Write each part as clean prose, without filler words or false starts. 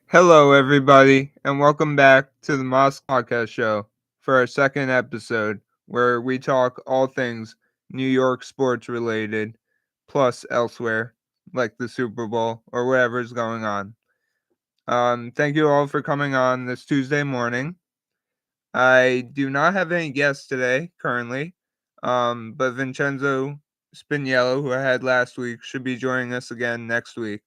Hello, everybody, and welcome back to the Mosk Podcast Show for our second episode, where we talk all things New York sports related, plus elsewhere, like the Super Bowl or whatever's going on. Thank you all for coming on this Tuesday morning. I do not have any guests today, currently, but Vincenzo Spiniello, who I had last week, should be joining us again next week.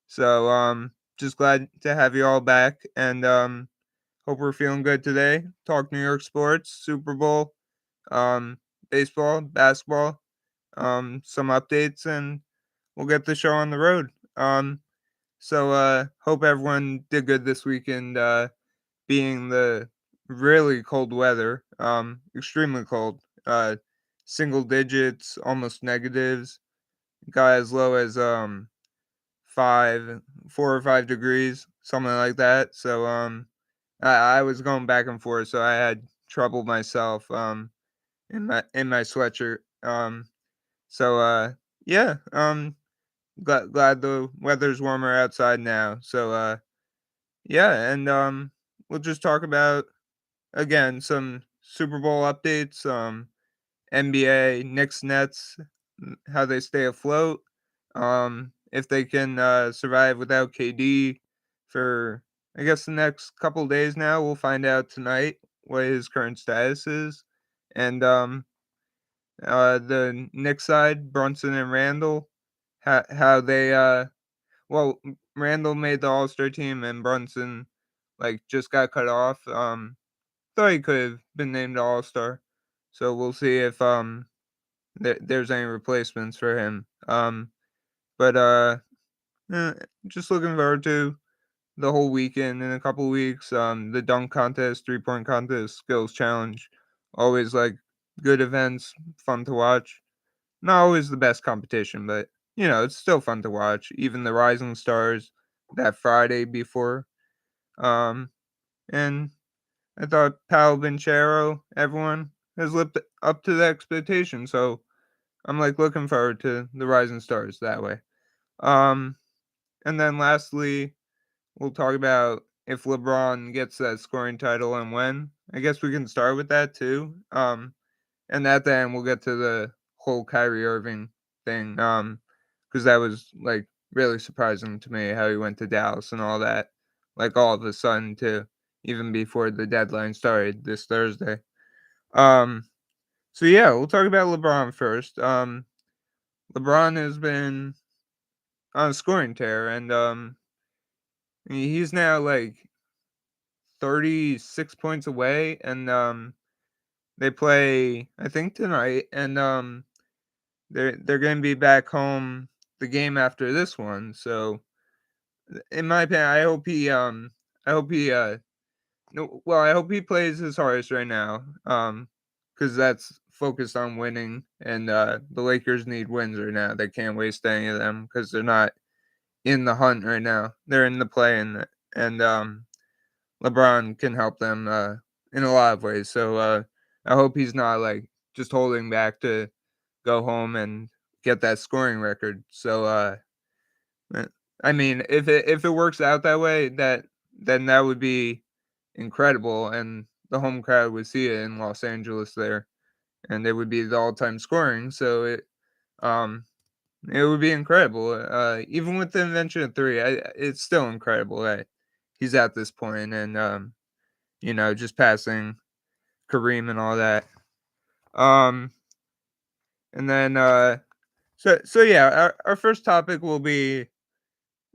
So, just glad to have you all back, and hope we're feeling good today. Talk New York sports, Super Bowl, um, baseball, basketball, some updates, and we'll get the show on the road. Hope everyone did good this weekend, being the really cold weather, extremely cold, single digits, almost negatives, got as low as, 5, 4 or 5 degrees, something like that. So, I was going back and forth, so I had trouble myself, in my sweatshirt. So, yeah, glad the weather's warmer outside now. So, yeah, and we'll just talk about again some Super Bowl updates, NBA, Knicks, Nets, how they stay afloat, if they can survive without KD for I guess the next couple days now. We'll find out tonight what his current status is, and the Knicks side, Brunson and Randall, how they Randall made the All Star team and Brunson like just got cut off. Thought he could have been named All Star, so we'll see if there's any replacements for him. But eh, just looking forward to the whole weekend in a couple weeks. The dunk contest, 3-point contest, skills challenge, always like good events, fun to watch. Not always the best competition, but it's still fun to watch. Even the Rising Stars that Friday before. Um, and I thought Pal Vincero, everyone has lived up to the expectation. So I'm like looking forward to the Rising Stars that way. Um, and then lastly, we'll talk about if LeBron gets that scoring title and when. I guess we can start with that too. And at the end we'll get to the whole Kyrie Irving thing. Because that was like really surprising to me how he went to Dallas and all that. Like all of a sudden too, even before the deadline started this Thursday. Um, so yeah, we'll talk about LeBron first. LeBron has been on a scoring tear, and he's now like 36 points away, and they play I think tonight, and they're going to be back home the game after this one. So in my opinion, I hope he no, well, I hope he plays his hardest right now. Cuz that's focused on winning, and the Lakers need wins right now. They can't waste any of them cuz they're not in the hunt right now. They're in the play, and LeBron can help them in a lot of ways. So I hope he's not like just holding back to go home and get that scoring record. So eh, I mean, if it works out that way, then that would be incredible, and the home crowd would see it in Los Angeles there, and it would be the all-time scoring. So um it would be incredible. Even with the invention of three, it's still incredible that he's at this point, and just passing Kareem and all that. Um, and then so yeah, our first topic will be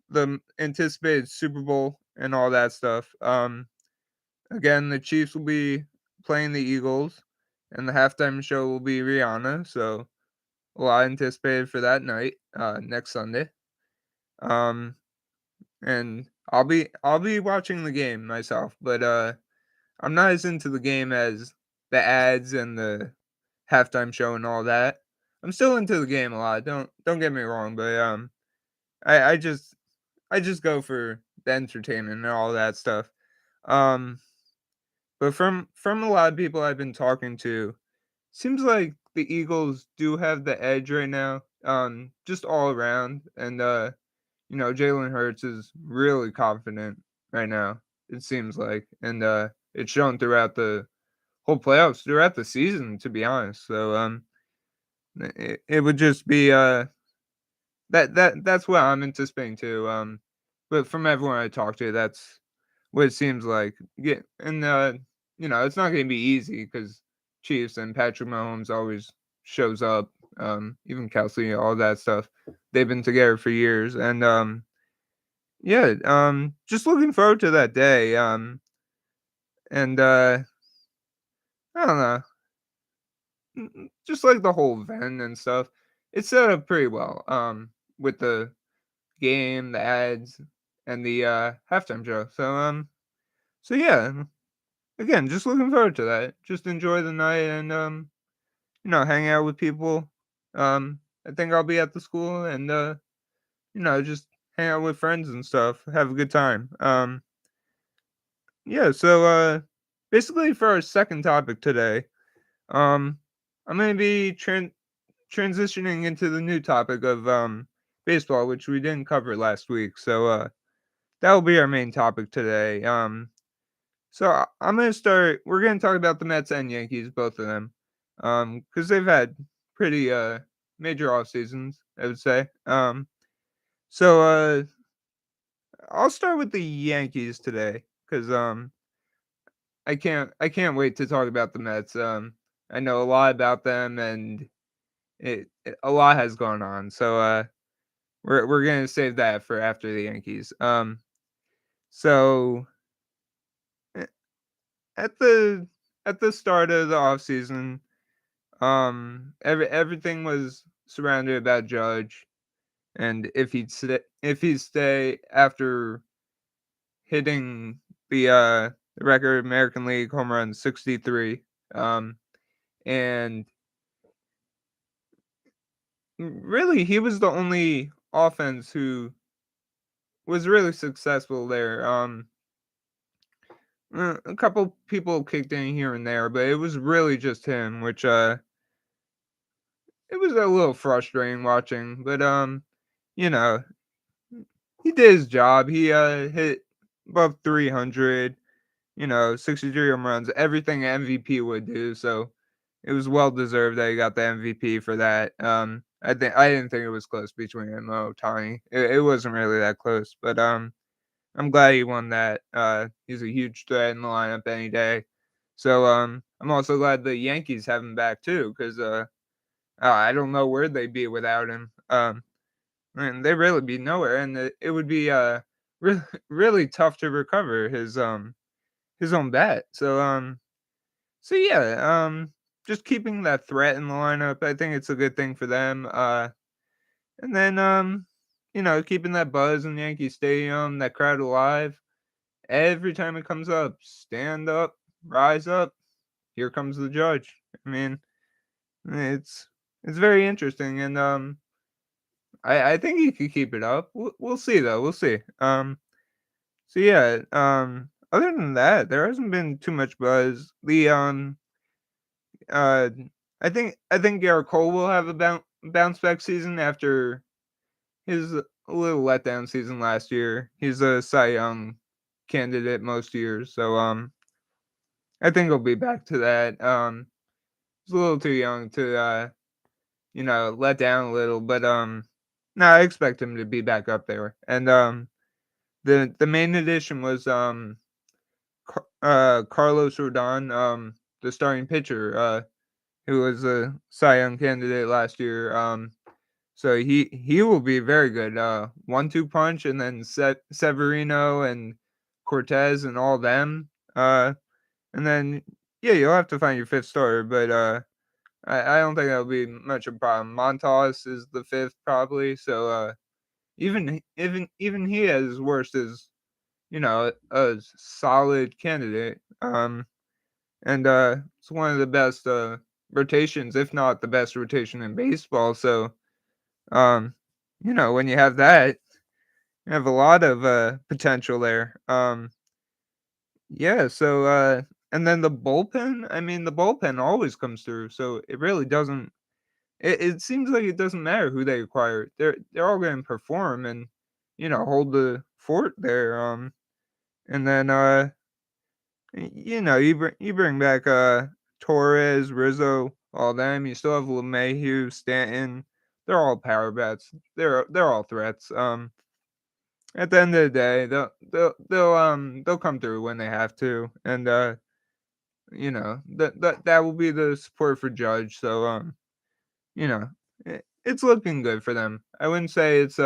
the anticipated Super Bowl and all that stuff. Again, the Chiefs will be playing the Eagles, and the halftime show will be Rihanna. So a lot anticipated for that night, next Sunday. Um, and I'll be watching the game myself, but I'm not as into the game as the ads and the halftime show and all that. I'm still into the game a lot. Don't get me wrong, but I I just I just go for the entertainment and all that stuff. Um, but from a lot of people I've been talking to, seems like the Eagles do have the edge right now. Just all around, and Jalen Hurts is really confident. right now. It seems like, and it's shown throughout the whole playoffs, throughout the season, to be honest. So it would just be that's what I'm anticipating too. But from everyone I talk to, that's what it seems like. Yeah, and it's not going to be easy because Chiefs and Patrick Mahomes always shows up. Even Kelsey, all that stuff. They've been together for years, and yeah, just looking forward to that day. And I don't know, just like the whole event and stuff. It's set up pretty well. With the game, the ads, and the halftime show. So yeah, again, just looking forward to that. Just enjoy the night and hang out with people. I think I'll be at the school and just hang out with friends and stuff. Have a good time. Yeah. So basically for our second topic today, um, I'm gonna be transitioning into the new topic of baseball, which we didn't cover last week. So that will be our main topic today. So I'm gonna start. We're gonna talk about the Mets and Yankees, both of them, because they've had pretty major off seasons, I would say. So I'll start with the Yankees today, because I can't wait to talk about the Mets. I know a lot about them, and a lot has gone on. So we're gonna save that for after the Yankees. So eh, at the at the start of the off season. Everything was surrounded about Judge, and if he'd stay after hitting the record American League home run 63, and really he was the only offense who was really successful there. A couple people kicked in here and there, but it was really just him, which it was a little frustrating watching, but you know, he did his job. He hit above 300, 63 home runs, everything an MVP would do. So it was well deserved that he got the MVP for that. I didn't think it was close between him and Ohtani. It wasn't really that close, but I'm glad he won that. He's a huge threat in the lineup any day. So I'm also glad the Yankees have him back too, because I don't know where they'd be without him. And they really be nowhere, and it would be really really tough to recover his own bat. So yeah, just keeping that threat in the lineup, I think it's a good thing for them. And then keeping that buzz in Yankee Stadium, that crowd alive. Every time it comes up, stand up, rise up. Here comes the judge. I mean, it's very interesting, and I think he could keep it up. We'll see though. We'll see. So yeah. Other than that, there hasn't been too much buzz. The uh, I think Garrett Cole will have a bounce back season after his little letdown season last year. He's a Cy Young candidate most years, so I think he'll be back to that. He's a little too young to let down a little, but no, I expect him to be back up there. And the main addition was Carlos Rodon, the starting pitcher, who was a Cy Young candidate last year. So he will be very good. 1-2 punch, and then Severino and Cortez and all them. And then yeah, you'll have to find your fifth starter, but I don't think that'll be much of a problem. Montas is the fifth probably, so even he at his worst is a solid candidate. And it's one of the best rotations, if not the best rotation in baseball. So um, when you have that, you have a lot of potential there. Yeah. So and then the bullpen. I mean, the bullpen always comes through. So it really doesn't. It seems like it doesn't matter who they acquire. They're all going to perform and hold the fort there. And then you bring back Torres, Rizzo, all them. You still have LeMahieu, Stanton. They're all power bats. They're all threats. At the end of the day, they'll come through when they have to, and that will be the support for Judge. So it's looking good for them. I wouldn't say it's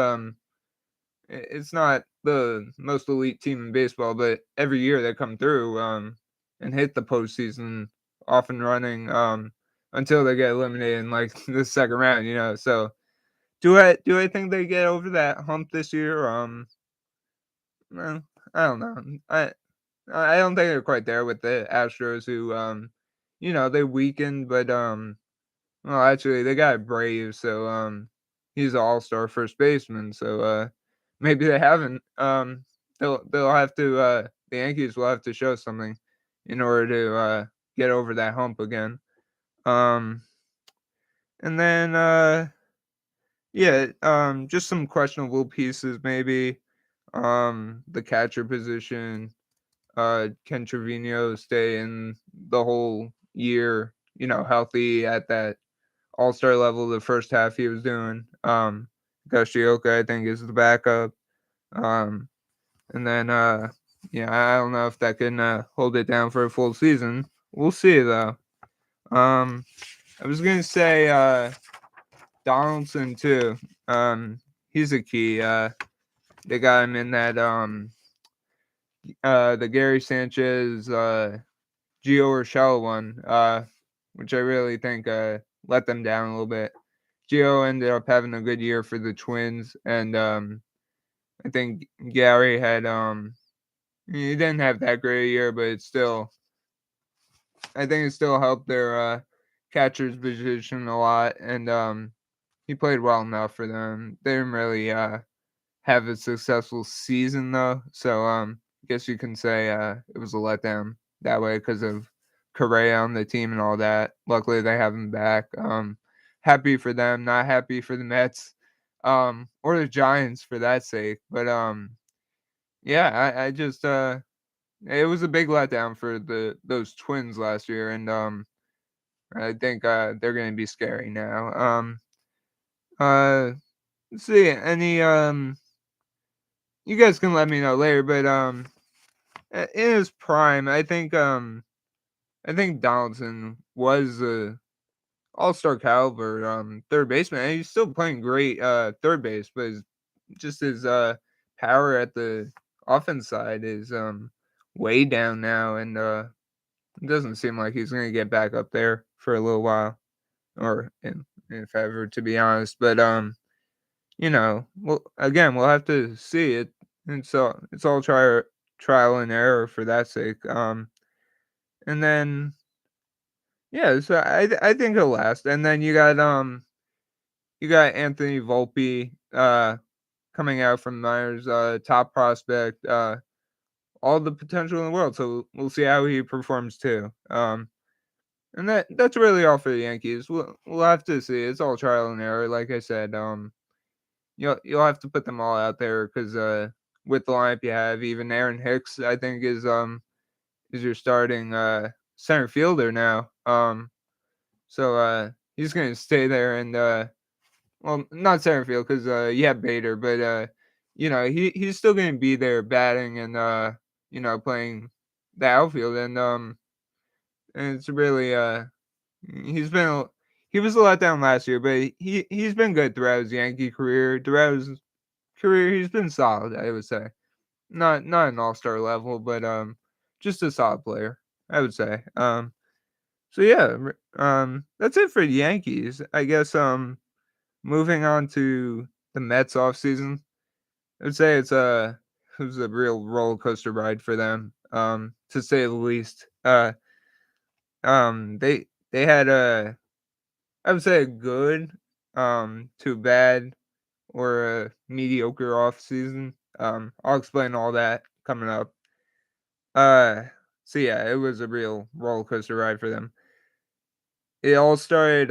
not the most elite team in baseball, but every year they come through and hit the postseason off and running until they get eliminated in like the second round. So do I think they get over that hump this year? Well, I don't know. I don't think they're quite there with the Astros who they weakened, but well, actually, they got Brave, so he's an all-star first baseman. So maybe they haven't. They'll have to. The Yankees will have to show something in order to get over that hump again. Um, and then yeah, just some questionable pieces maybe. The catcher position. Can Trevino stay in the whole year? Healthy at that all-star level the first half he was doing. Yoshioka, I think, is the backup. Um, and then, yeah, I don't know if that can hold it down for a full season. We'll see, though. I was going to say Donaldson, too. He's a key. They got him in that, the Gary Sanchez, Gio Urshela one, which I really think let them down a little bit. Gio ended up having a good year for the Twins, and I think Gary had he didn't have that great a year, but I think it still helped their catcher's position a lot, and he played well enough for them. They didn't really have a successful season though, so I guess you can say it was a letdown that way because of Correa on the team and all that. Luckily, they have him back. Happy for them, not happy for the Mets, or the Giants for that sake. But yeah, I just it was a big letdown for those Twins last year, and I think they're going to be scary now. Uh, let's see, any you guys can let me know later, but in his prime, I think Donaldson was a all-star caliber third baseman. And he's still playing great third base, but just his power at the offense side is way down now, and it doesn't seem like he's gonna get back up there for a little while, or if ever, to be honest. But well, again, we'll have to see it. And so it's all trial and error for that sake. And then yeah, so I think he'll last. And then you got Anthony Volpe coming out from Myers, top prospect, all the potential in the world. So we'll see how he performs too. And that's really all for the Yankees. We'll have to see. It's all trial and error, like I said. You'll have to put them all out there because with the lineup you have, even Aaron Hicks, I think is your starting center fielder now. So he's gonna stay there and well, not center field because you have Bader, but he's still gonna be there batting and playing the outfield, and it's really he's been he was a letdown last year, but he's been good throughout his Yankee career. Throughout his career, he's been solid, I would say. Not an all-star level, but just a solid player, I would say. So yeah, that's it for the Yankees. I guess moving on to the Mets offseason, I would say it was a real roller coaster ride for them, to say the least. They had I would say a good, to bad or a mediocre off season. I'll explain all that coming up. Uh, so yeah, it was a real roller coaster ride for them. It all started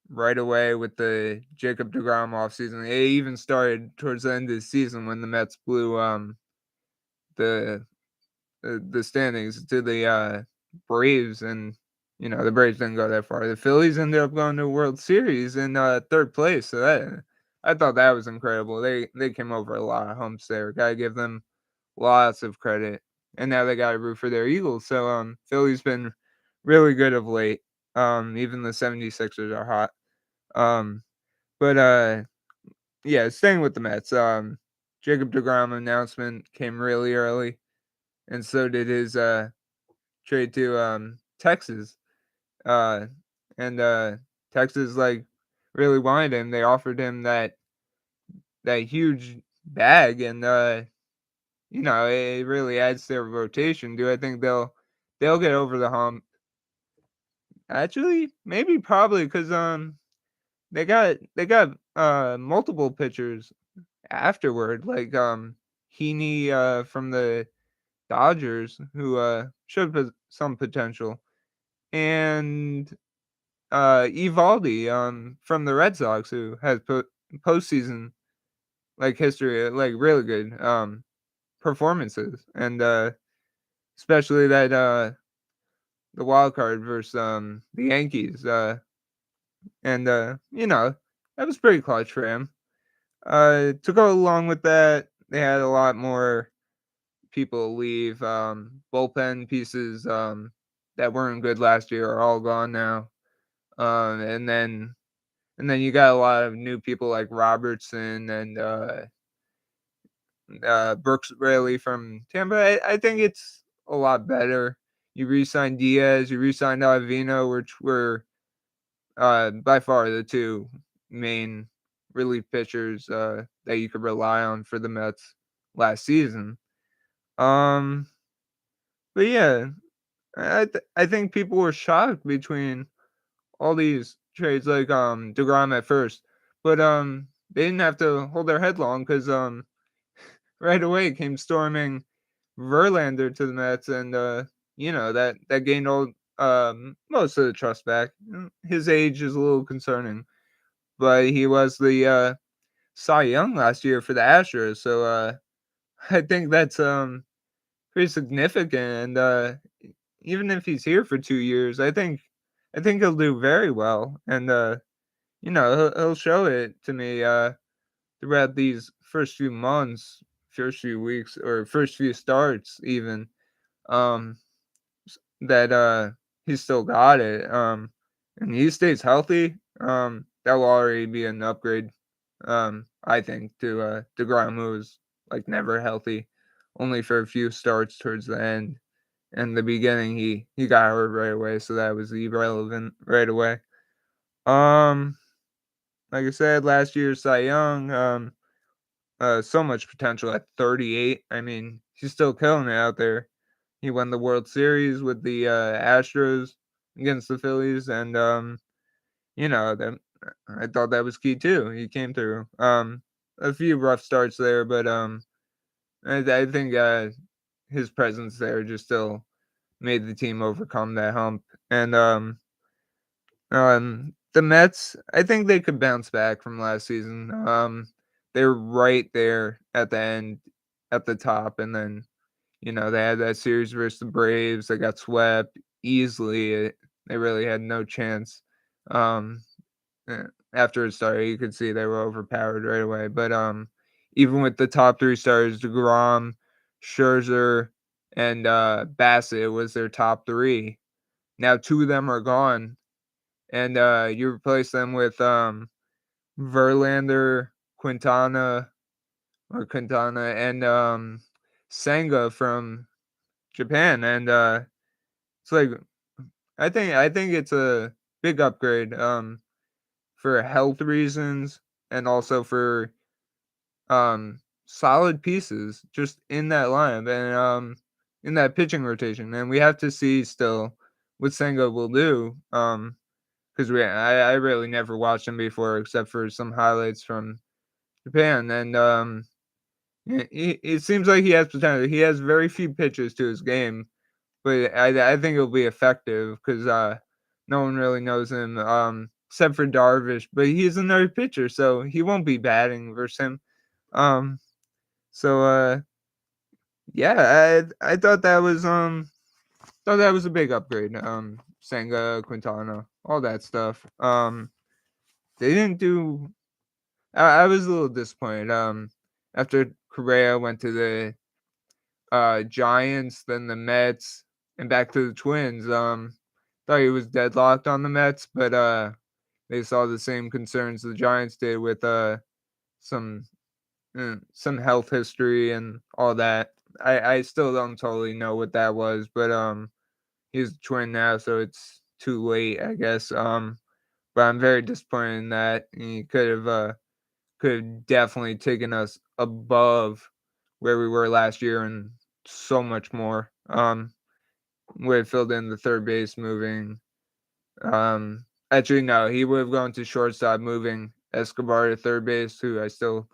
right away with the Jacob DeGrom offseason. It even started towards the end of the season when the Mets blew the the standings to the Braves, and the Braves didn't go that far. The Phillies ended up going to the World Series in third place, so that I thought that was incredible. They came over a lot of humps there. Gotta give them lots of credit, and now they got to root for their Eagles. So Philly's been really good of late. Even the 76ers are hot. But yeah, staying with the Mets. Jacob DeGrom announcement came really early, and so did his trade to Texas. Uh, and Texas like really wanted him. They offered him that huge bag, and it really adds to their rotation. Do I think they'll get over the hump? Actually, maybe probably because they got multiple pitchers afterward, like Heaney from the Dodgers, who showed some potential, and Evaldi from the Red Sox, who has postseason like history, like really good performances, and especially that the wild card versus the Yankees, and that was pretty clutch for him. To go along with that, they had a lot more people leave. Bullpen pieces that weren't good last year are all gone now. And then you got a lot of new people like Robertson and Brooks Raley from Tampa. I think it's a lot better. You re-signed Diaz, you re-signed Avino, which were by far the two main relief pitchers that you could rely on for the Mets last season. Um, but yeah, I think people were shocked between all these trades, like DeGrom at first, but they didn't have to hold their head long because right away came storming Verlander to the Mets, and that gained all most of the trust back. His age is a little concerning, but he was the Cy Young last year for the Astros, so I think that's pretty significant. And even if he's here for 2 years, I think he'll do very well, and he'll show it to me throughout these first few months, first few weeks, or first few starts even. Um, that he's still got it. And he stays healthy. That will already be an upgrade. I think to DeGrom, who was like never healthy, only for a few starts towards the end. In the beginning, he got hurt right away, so that was irrelevant right away. Um, like I said, last year Cy Young, so much potential at 38. I mean, he's still killing it out there. He won the World Series with the Astros against the Phillies, and that I thought that was key too. He came through. A few rough starts there, but I think his presence there just still made the team overcome that hump. And the Mets, I think they could bounce back from last season. They're right there at the end, at the top, and then they had that series versus the Braves. They got swept easily. They really had no chance. Um, After it started, you could see they were overpowered right away. But even with the top three stars, DeGrom, Scherzer, and Bassett was their top three. Now two of them are gone, and you replace them with Verlander, Quintana, and Senga from Japan, and it's like I think it's a big upgrade for health reasons, and also for solid pieces just in that lineup, and in that pitching rotation. And we have to see still what Senga will do, because I really never watched him before except for some highlights from Japan. And it seems like he has potential. He has very few pitches to his game, but I think it'll be effective because no one really knows him except for Darvish. But he's another pitcher, so he won't be batting versus him. Um, so Yeah, I thought that was a big upgrade. Senga, Quintana, all that stuff. They didn't do. I was a little disappointed. After Correa went to the Giants, then the Mets, and back to the Twins. Thought he was deadlocked on the Mets, but they saw the same concerns the Giants did with some some health history and all that. I still don't totally know what that was, but he's a Twin now, so it's too late, I guess. But I'm very disappointed in that. He could have definitely taken us above where we were last year and so much more. Would have filled in the third base moving. Actually, no, he would have gone to shortstop, moving Escobar to third base, who I still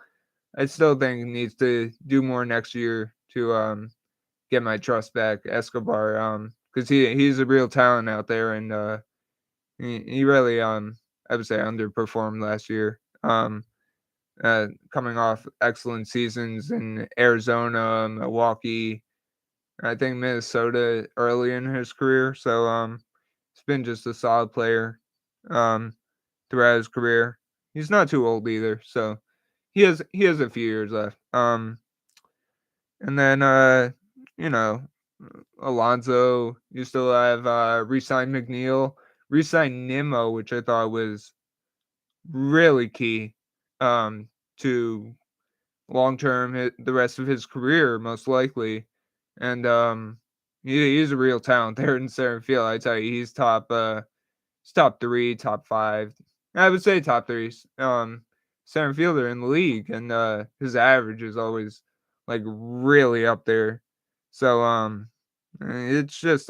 think needs to do more next year to get my trust back. Escobar, because he's a real talent out there, and he really I would say underperformed last year. Coming off excellent seasons in Arizona, Milwaukee, I think Minnesota early in his career. So he's been just a solid player um throughout his career. He's not too old either, so he has a few years left. And then you know, Alonso, you still have re-signed McNeil, re-signed Nimmo, which I thought was really key to long term the rest of his career, most likely. And he's a real talent there in center field. I tell you, he's top three, top five. I would say top three. Center fielder in the league, and his average is always like really up there. So it's just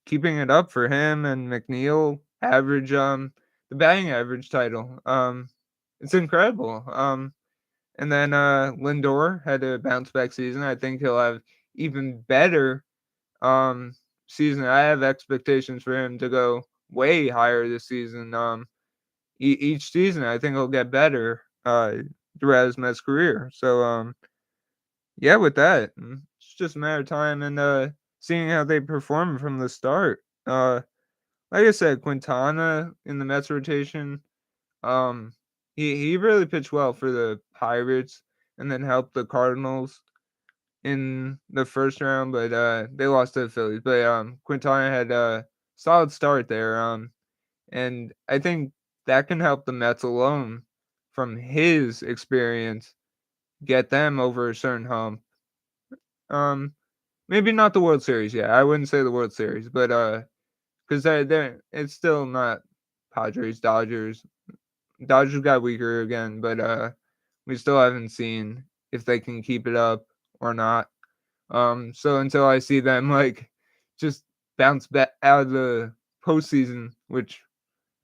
keeping it up for him and McNeil. Average the batting average title. It's incredible. And then Lindor had a bounce back season. I think he'll have even better um season. I have expectations for him to go way higher this season. Each season I think he'll get better throughout his Mets career. So yeah, with that, it's just a matter of time and seeing how they perform from the start. Like I said, Quintana in the Mets rotation, um, he really pitched well for the Pirates and then helped the Cardinals in the first round, but they lost to the Phillies. But Quintana had a solid start there. And I think that can help the Mets alone from his experience get them over a certain hump. Um, Maybe not the World Series. Yeah, I wouldn't say the World Series, but because they're it's still not Padres, Dodgers. Dodgers got weaker again, but we still haven't seen if they can keep it up or not. So until I see them like just bounce back out of the postseason, which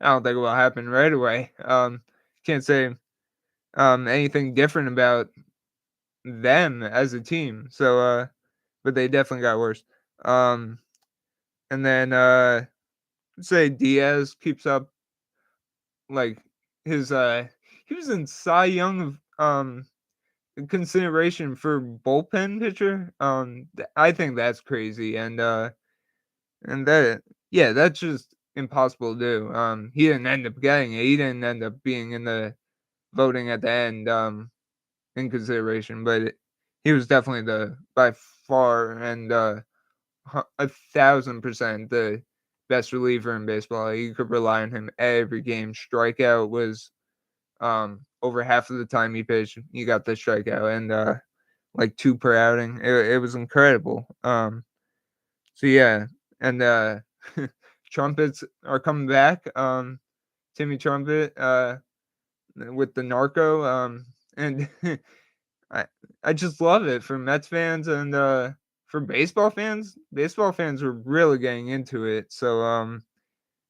I don't think will happen right away. Can't say anything different about them as a team. So but they definitely got worse. Um, and then say Diaz keeps up like his he was in Cy Young of consideration for bullpen pitcher. I think that's crazy, and that yeah, that's just impossible to do. He didn't end up getting it. He didn't end up being in the voting at the end. In consideration, but he was definitely the by far and 1,000% the best reliever in baseball. You could rely on him every game. Strikeout was over half of the time he pitched, you got the strikeout and like two per outing. It was incredible. So yeah, and trumpets are coming back. Timmy Trumpet with the narco. And I I just love it for Mets fans and for baseball fans. Baseball fans were really getting into it. So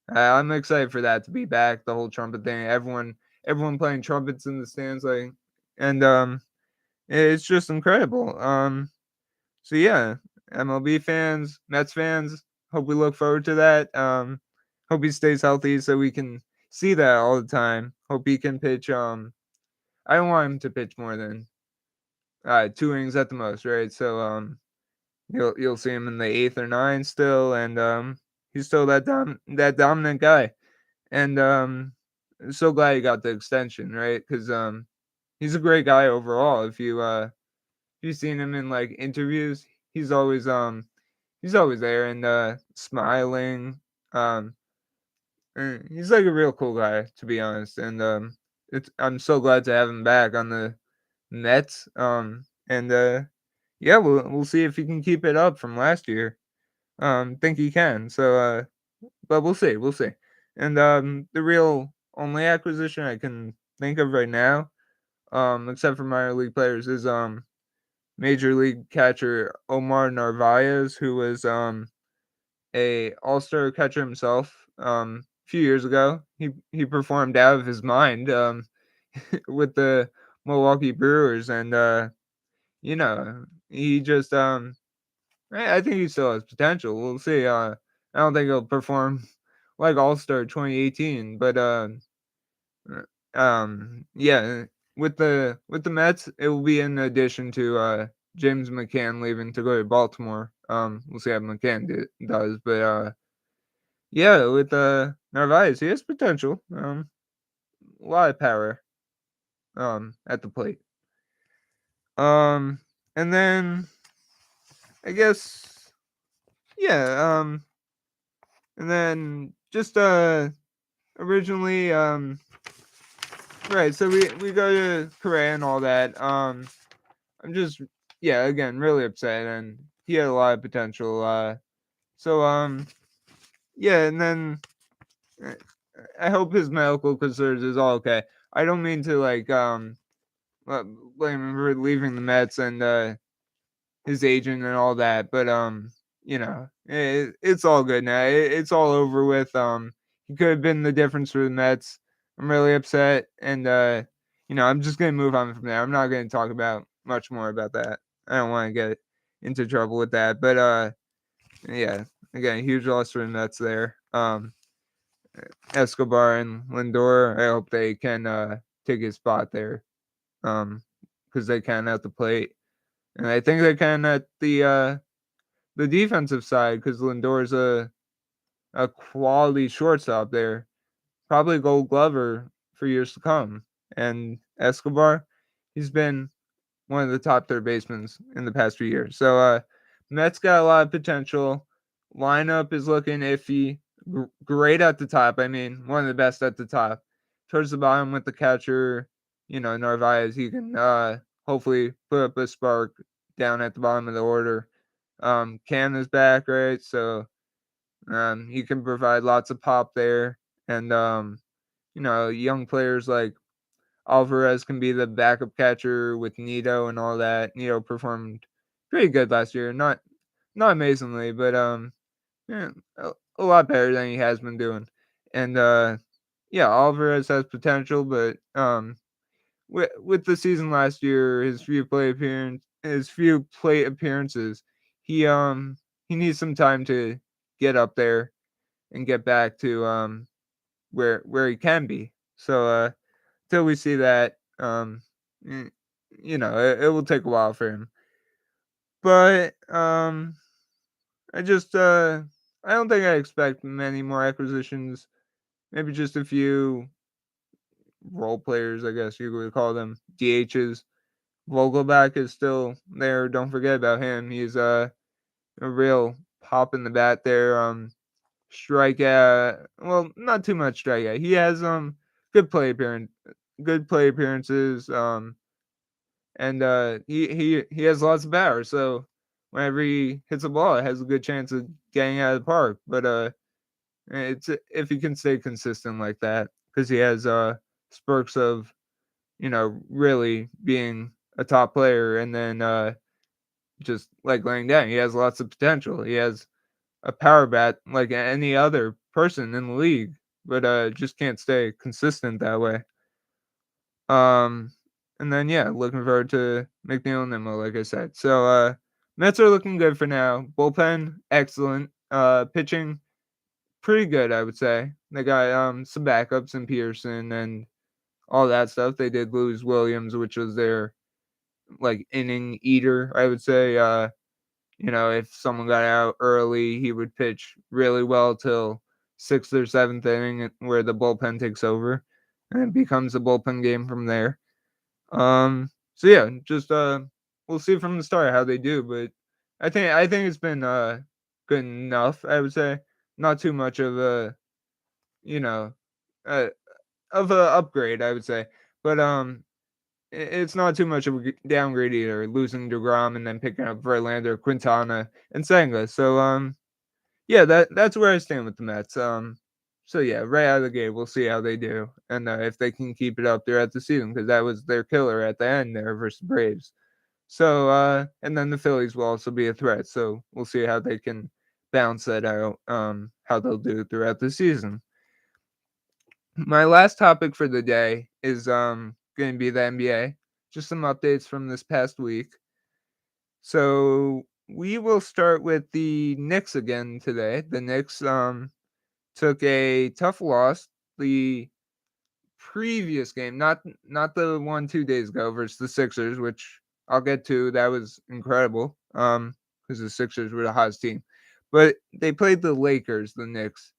I'm excited for that to be back. The whole trumpet thing. Everyone playing trumpets in the stands, like, and it's just incredible. So yeah, MLB fans, Mets fans, hope we look forward to that. Hope he stays healthy so we can see that all the time. Hope he can pitch. I don't want him to pitch more than 2 innings at the most, right? So you'll see him in the eighth or ninth still, and he's still that dominant guy. And so glad he got the extension, right? Because he's a great guy overall. If you've seen him in like interviews, he's always he's always there and smiling. Um, and he's like a real cool guy, to be honest. And I'm so glad to have him back on the Mets. And yeah, we'll see if he can keep it up from last year. Think he can. So but we'll see. And the real only acquisition I can think of right now, except for minor league players, is major league catcher Omar Narvaez, who was a all-star catcher himself a few years ago. He performed out of his mind with the Milwaukee Brewers, and he just I think he still has potential. We'll see. I don't think he'll perform like All-Star 2018, but yeah, with the Mets, it will be in addition to James McCann leaving to go to Baltimore. We'll see how McCann does, but yeah, with Narvaez, he has potential. A lot of power at the plate. Um, and then I guess yeah. And then just originally right, so we go to Korea and all that. I'm just yeah, again, really upset, and he had a lot of potential. So yeah, and then uh, I hope his medical concerns is all okay. I don't mean to like uh, blame him for leaving the Mets and his agent and all that, but it's all good now. It's all over with. He could have been the difference for the Mets. I'm really upset, and I'm just gonna move on from there. I'm not gonna talk about much more about that. I don't want to get into trouble with that, but yeah, again, huge loss for the Mets there. Escobar and Lindor, I hope they can take his spot there, because they can at the plate, and I think they can at the defensive side because Lindor's a quality shortstop there, probably Gold Glover for years to come. And Escobar, he's been one of the top third basemen in the past few years. So Mets got a lot of potential. Lineup is looking iffy. Great at the top. I mean, one of the best at the top. Towards the bottom with the catcher, Narvaez, he can hopefully put up a spark down at the bottom of the order. Cam is back, right? So he can provide lots of pop there. And young players like Alvarez can be the backup catcher with Nito and all that. Nito performed pretty good last year. Not amazingly, but yeah, a lot better than he has been doing. And yeah, Alvarez has potential, but with the season last year, his few plate appearances, he needs some time to get up there and get back to where he can be. So till we see that, y- it will take a while for him. But I don't think I expect many more acquisitions. Maybe just a few role players, I guess you would call them DHs. Vogelback is still there. Don't forget about him. He's a real pop in the bat there. Strikeout. Well, not too much strikeout. He has good play appearance, good play appearances. And he has lots of power. So whenever he hits a ball, it has a good chance of getting out of the park. But it's if he can stay consistent like that, because he has spurts of really being a top player, and then just like laying down. He has lots of potential. He has a power bat like any other person in the league, but just can't stay consistent that way. Um, and then yeah, looking forward to McNeil and Nimmo, like I said. So Mets are looking good for now. Bullpen excellent. Pitching pretty good, I would say. They got some backups in Pearson and all that stuff. They did lose Williams, which was their like inning eater, I would say. If someone got out early, he would pitch really well till sixth or seventh inning, where the bullpen takes over, and it becomes a bullpen game from there. So yeah, just we'll see from the start how they do, but I think it's been good enough. I would say not too much of a you know uh, of a upgrade, I would say, but it's not too much of a downgrade either. Losing Degrom and then picking up Verlander, Quintana, and Senga. So yeah, that's where I stand with the Mets. So yeah, right out of the gate, we'll see how they do, and if they can keep it up throughout the season, because that was their killer at the end there versus Braves. So and then the Phillies will also be a threat. So we'll see how they can balance that out. How they'll do throughout the season. My last topic for the day is going to be the NBA. Just some updates from this past week. So we will start with the Knicks again today. The Knicks took a tough loss. The previous game, not the one 2 days ago versus the Sixers, which I'll get to. That was incredible. Because the Sixers were the hottest team, but they played the Lakers, the Knicks,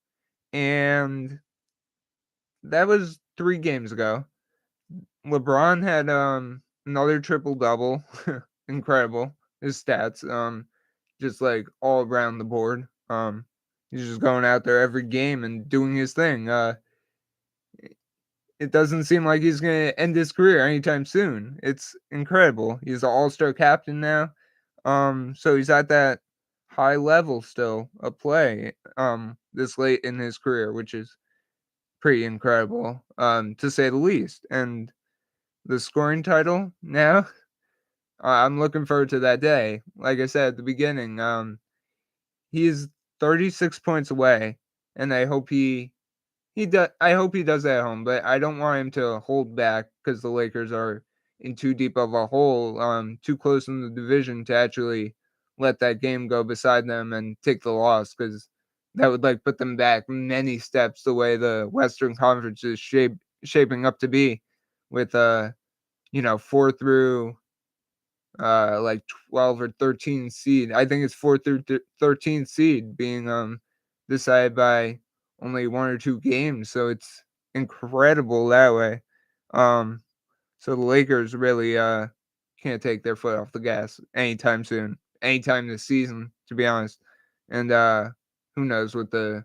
and that was 3 games ago. LeBron had another triple double, incredible. His stats, just like all around the board. He's just going out there every game and doing his thing. It doesn't seem like he's going to end his career anytime soon. It's incredible. He's an all-star captain now. So he's at that high level still of play this late in his career, which is pretty incredible to say the least. And the scoring title now, I'm looking forward to that day. Like I said at the beginning, he's 36 points away, and I hope he does that at home, but I don't want him to hold back because the Lakers are in too deep of a hole, too close in the division to actually let that game go beside them and take the loss, because that would like put them back many steps the way the Western Conference is shaping up to be, with 4 through like 12 or 13 seed. I think it's 4 through 13 seed being decided by only 1 or 2 games. So it's incredible that way. Um so the Lakers really can't take their foot off the gas anytime soon. Anytime this season, to be honest. And who knows with the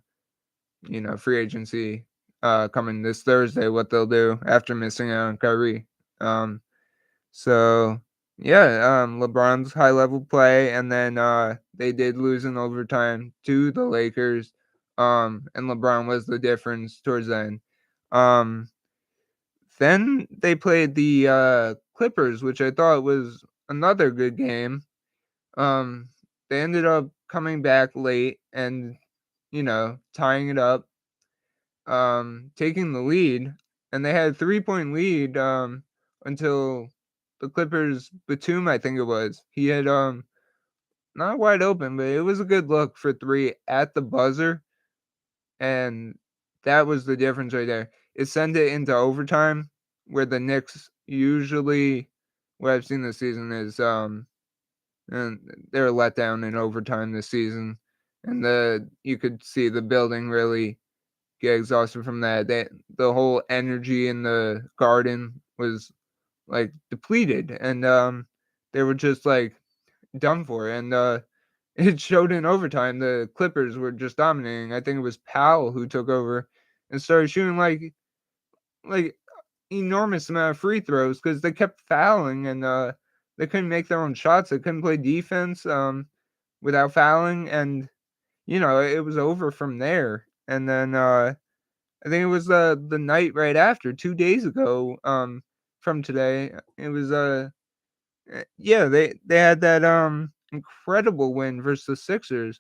free agency coming this Thursday, what they'll do after missing out on Kyrie. So yeah, LeBron's high level play, and then they did lose in overtime to the Lakers. And LeBron was the difference towards the end. Um, then they played the Clippers, which I thought was another good game. They ended up coming back late and tying it up, taking the lead, and they had a 3-point lead until the Clippers Batum, I think it was. He had not wide open, but it was a good look for three at the buzzer, and that was the difference right there. It sent it into overtime, where the Knicks usually, what I've seen this season is and they're let down in overtime this season, and you could see the building really get exhausted from that. The whole energy in the Garden was like depleted, and they were just like done for. And it showed in overtime. The Clippers were just dominating. I think it was Powell who took over and started shooting like enormous amount of free throws, because they kept fouling, and they couldn't make their own shots. They couldn't play defense without fouling, and it was over from there. And then I think it was the night right after, 2 days ago, from today. It was yeah, they had that incredible win versus the Sixers.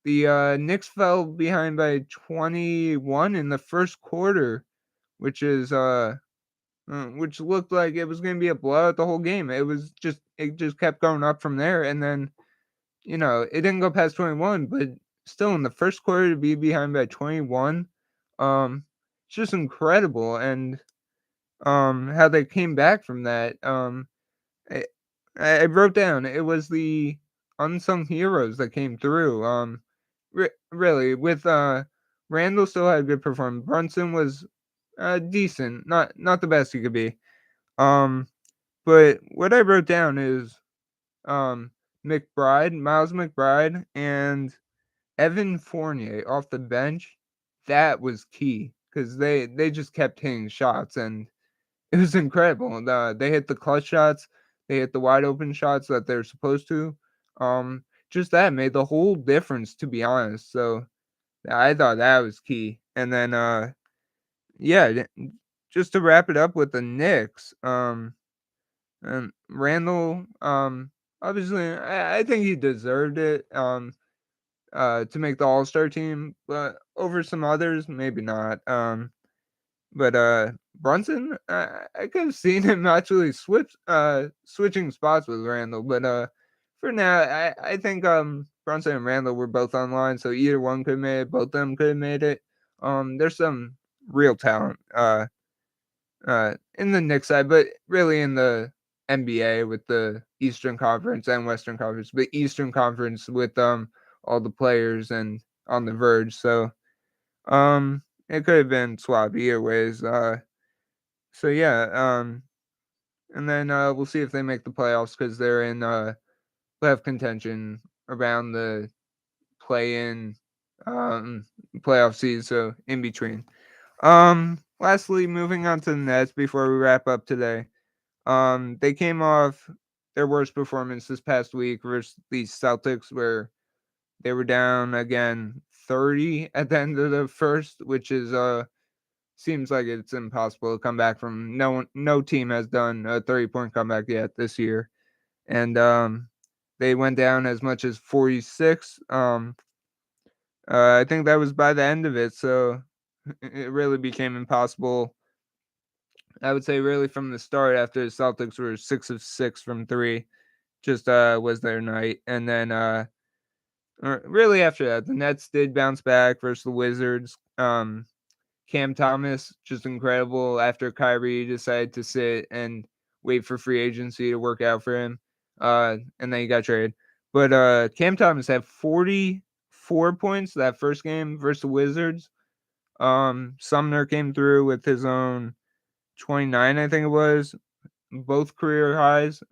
The Knicks fell behind by 21 in the first quarter, which is which looked like it was going to be a blowout the whole game. It just kept going up from there, and then it didn't go past 21, but still in the first quarter to be behind by 21, it's just incredible. And how they came back from that. I I wrote down it was the unsung heroes that came through. Really with Randall still had a good performance. Brunson was decent, not the best he could be. Um, but what I wrote down is um Miles McBride, and Evan Fournier off the bench. That was key because they just kept hitting shots, and it was incredible. They hit the clutch shots, they hit the wide open shots that they're supposed to. Just that made the whole difference, to be honest. So I thought that was key. And then, yeah, just to wrap it up with the Knicks, and Randall, obviously, I think he deserved it. To make the All Star team, but over some others, maybe not. But Brunson, I could have seen him actually switching spots with Randall, but for now, I think Brunson and Randall were both online, so either one could have made it, both of them could have made it. There's some real talent in the Knicks side, but really in the NBA with the Eastern Conference and Western Conference, but Eastern Conference with all the players and on the verge. So it could have been swapped either ways. So yeah, and then we'll see if they make the playoffs because they're in playoff contention around the play-in um playoff seed, so in between. Lastly, moving on to the Nets before we wrap up today. They came off their worst performance this past week versus the Celtics, where they were down again 30 at the end of the first, which is seems like it's impossible to come back from. No team has done a 30-point comeback yet this year. And they went down as much as 46. I think that was by the end of it, so it really became impossible. I would say really from the start after the Celtics were 6 of 6 from 3, just was their night. And then really after that, the Nets did bounce back versus the Wizards. Cam Thomas, just incredible after Kyrie decided to sit and wait for free agency to work out for him. And then he got traded. But Cam Thomas had 44 points that first game versus the Wizards. Sumner came through with his own 29, I think it was, both career highs.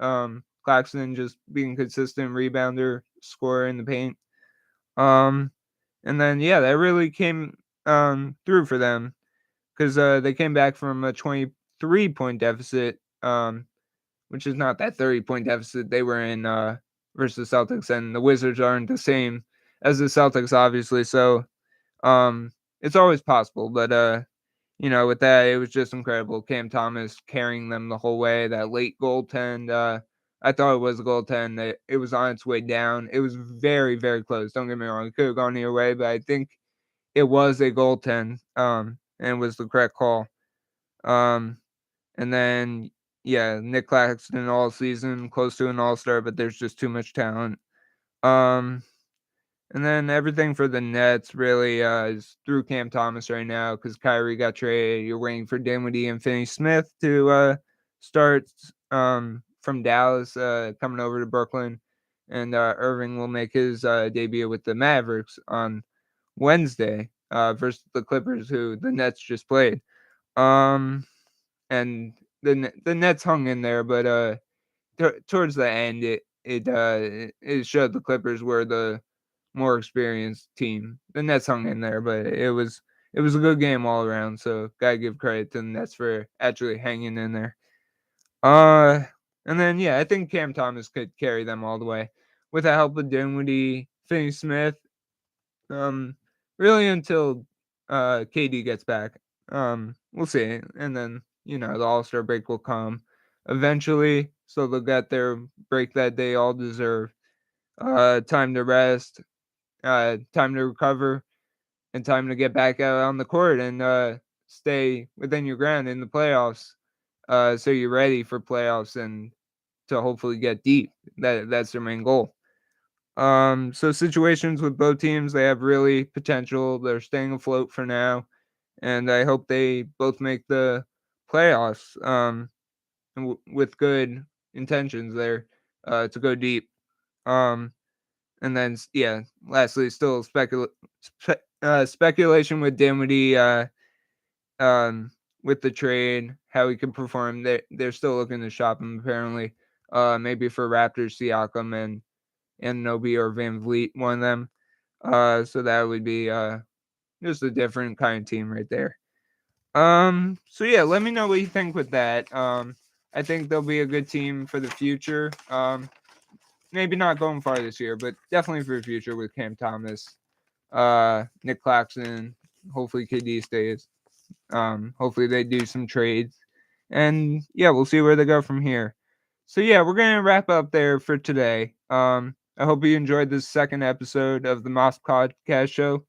Claxton just being consistent rebounder, scorer in the paint. And then yeah, that really came through for them because they came back from a 23-point deficit, which is not that 30-point deficit they were in versus the Celtics, and the Wizards aren't the same as the Celtics, obviously. So it's always possible, but with that, it was just incredible. Cam Thomas carrying them the whole way. That late goaltend, I thought it was a goaltend. It was on its way down. It was very, very close. Don't get me wrong; it could have gone either way, but I think it was a goaltend. And was the correct call. Um, and then yeah, Nick Claxton all season, close to an all-star, but there's just too much talent. Um, and then everything for the Nets really is through Cam Thomas right now because Kyrie got traded. You're waiting for Dinwiddie and Finney Smith to start from Dallas, coming over to Brooklyn. And Irving will make his debut with the Mavericks on Wednesday versus the Clippers, who the Nets just played. And the Nets hung in there, but towards the end, it showed the Clippers were the more experienced team. The Nets hung in there, but it was a good game all around. So gotta give credit to the Nets for actually hanging in there. Uh, and then yeah, I think Cam Thomas could carry them all the way with the help of Dinwiddie, Finney Smith. Really until KD gets back. We'll see. And then, the All-Star break will come eventually. So they'll get their break that they all deserve. Time to rest, time to recover, and time to get back out on the court and stay within your ground in the playoffs. So you're ready for playoffs and to hopefully get deep. That's their main goal. So situations with both teams, they have really potential. They're staying afloat for now, and I hope they both make the playoffs. With good, intentions there to go deep. Um, and then lastly, still speculation with Dinwiddie with the trade, how he could perform. They're still looking to shop him apparently. Maybe for Raptors, Siakam and Nobi or Van Vliet, one of them. So that would be just a different kind of team right there. So yeah, let me know what you think with that. I think they'll be a good team for the future. Maybe not going far this year, but definitely for the future with Cam Thomas, Nick Claxton. Hopefully KD stays. Hopefully they do some trades, and yeah, we'll see where they go from here. So yeah, we're gonna wrap up there for today. I hope you enjoyed this second episode of the Mosk Podcast show,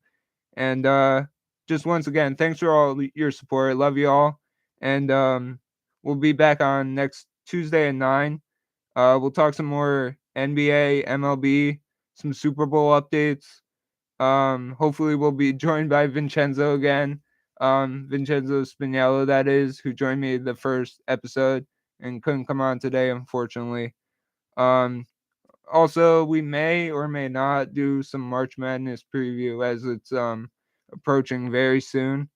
and just once again, thanks for all your support. Love you all, and we'll be back on next Tuesday at 9. We'll talk some more NBA, MLB, some Super Bowl updates. Hopefully we'll be joined by Vincenzo again. Vincenzo Spinello, that is, who joined me the first episode and couldn't come on today, unfortunately. Also, we may or may not do some March Madness preview as it's approaching very soon.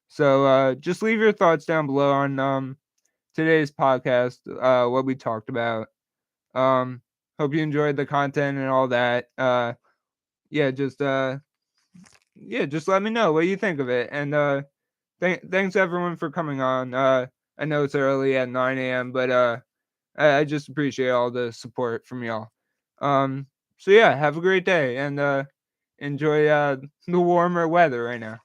So just leave your thoughts down below on today's podcast, what we talked about. Hope you enjoyed the content and all that. Yeah, just just let me know what you think of it. And thanks everyone for coming on. I know it's early at 9 a.m., but I just appreciate all the support from y'all. So yeah, have a great day and enjoy the warmer weather right now.